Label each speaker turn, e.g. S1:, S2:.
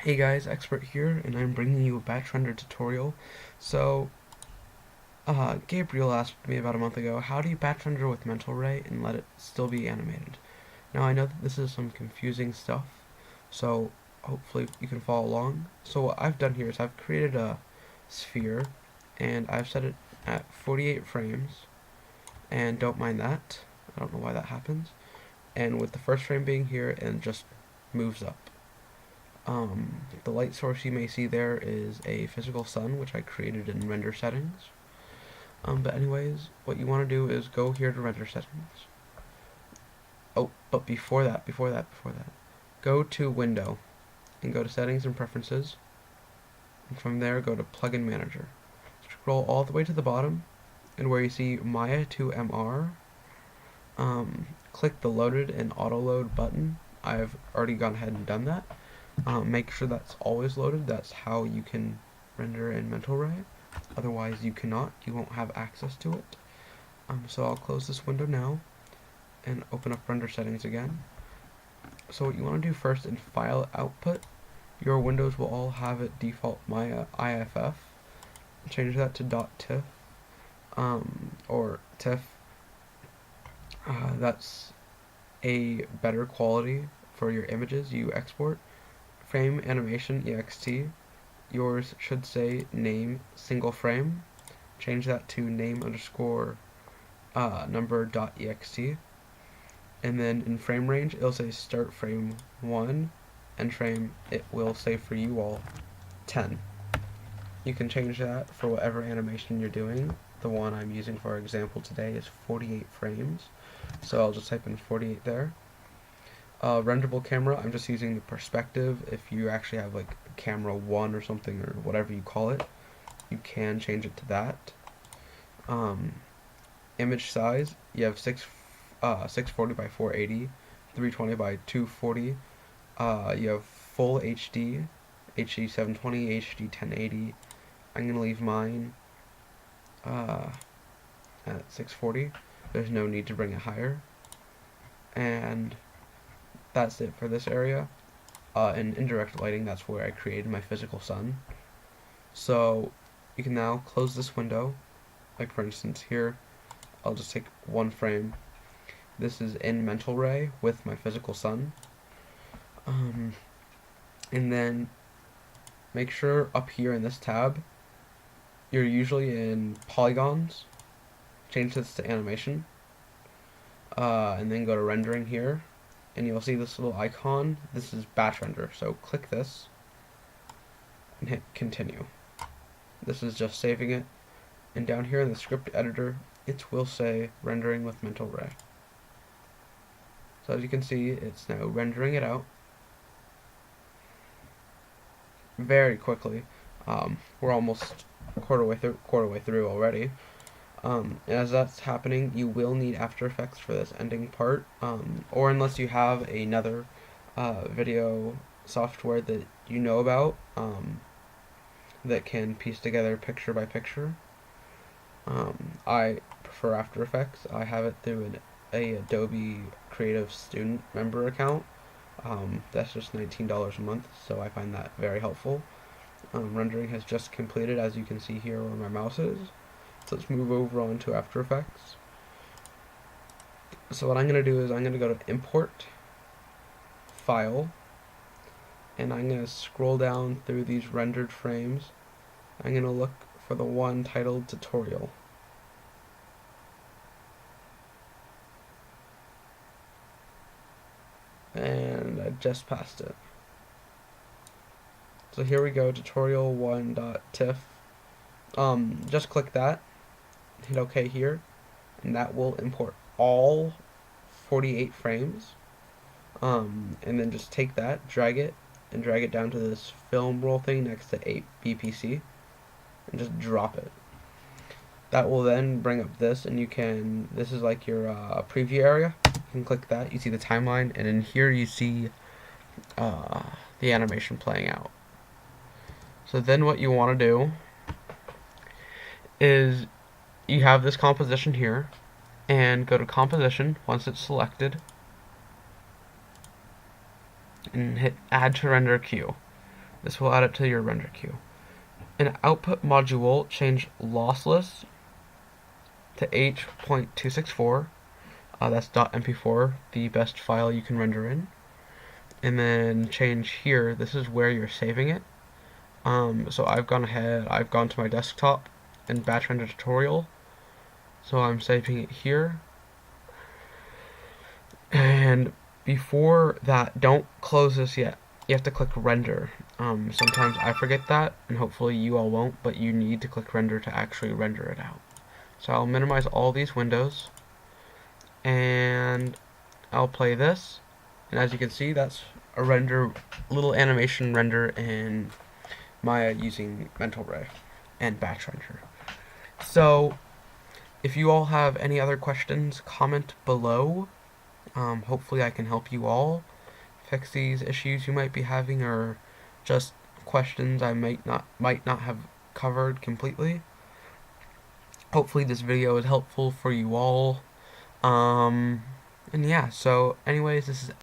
S1: Hey guys, Expert here, and I'm bringing you a batch render tutorial. So, Gabriel asked me about a month ago, how do you batch render with Mental Ray and let it still be animated? Now I know that this is some confusing stuff, so hopefully you can follow along. So what I've done here is I've created a sphere, and I've set it at 48 frames, and don't mind that. I don't know why that happens. And with the first frame being here, and just moves up. The light source you may see there is a physical sun, which I created in render settings. But anyways, what you want to do is go here to render settings. Oh, but before that, go to Window and go to Settings and Preferences. And from there, go to Plugin Manager. Scroll all the way to the bottom, and where you see Maya 2MR, click the Loaded and Auto Load button. I've already gone ahead and done that. Make sure that's always loaded. That's how you can render in Mental Ray. Otherwise you cannot. You won't have access to it. So I'll close this window now and open up render settings again. So what you want to do first in file output, your windows will all have it default Maya IFF. Change that to .tiff or tiff. That's a better quality for your images you export. Frame animation ext, yours should say name single frame. Change that to name underscore number dot ext, and then in frame range it'll say start frame 1, end frame it will say for you all 10. You can change that for whatever animation you're doing. The one I'm using for example today is 48 frames, so I'll just type in 48 there. Renderable camera, I'm just using the perspective. If you actually have like camera 1 or something, or whatever you call it, you can change it to that. Image size, you have 640 by 480, 320 by 240. You have full HD, HD 720, HD 1080. I'm gonna leave mine at 640. There's no need to bring it higher. And that's it for this area. In indirect lighting, that's where I created my physical sun. So you can now close this window. Like for instance here, I'll just take one frame. This is in Mental Ray with my physical sun. And then make sure up here in this tab, you're usually in polygons. Change this to animation. And then go to rendering here, and you'll see this little icon. This is batch render, so click this and hit continue. This is just saving it, and down here in the script editor it will say rendering with Mental Ray. So as you can see, it's now rendering it out very quickly. We're almost quarter way through already. As that's happening, you will need After Effects for this ending part, or unless you have another video software that you know about that can piece together picture by picture. I prefer After Effects. I have it through a Adobe Creative Student member account. That's just $19 a month, so I find that very helpful. Rendering has just completed, as you can see here where my mouse is. So let's move over on to After Effects. So what I'm going to do is I'm going to go to Import, File, and I'm going to scroll down through these rendered frames. I'm going to look for the one titled Tutorial. And I just passed it. So here we go, tutorial1.tiff. Just click that, hit OK here, and that will import all 48 frames. And then just take that, drag it down to this film roll thing next to 8 BPC, and just drop it. That will then bring up this, and this is like your preview area. You can click that, you see the timeline, and in here you see the animation playing out. So then what you want to do is you have this composition here, and go to composition once it's selected, and hit add to render queue. This will add it to your render queue. In output module, change lossless to H.264. That's .mp4, the best file you can render in. And then change here, this is where you're saving it. So I've gone to my desktop in batch render tutorial. So I'm saving it here. And before that, don't close this yet. You have to click render. Sometimes I forget that, and hopefully you all won't, but you need to click render to actually render it out. So I'll minimize all these windows, and I'll play this. And as you can see, that's a little animation render in Maya using Mental Ray and batch render. So if you all have any other questions, comment below. Hopefully I can help you all fix these issues you might be having, or just questions I might not have covered completely. Hopefully this video is helpful for you all. And yeah, so anyways, this is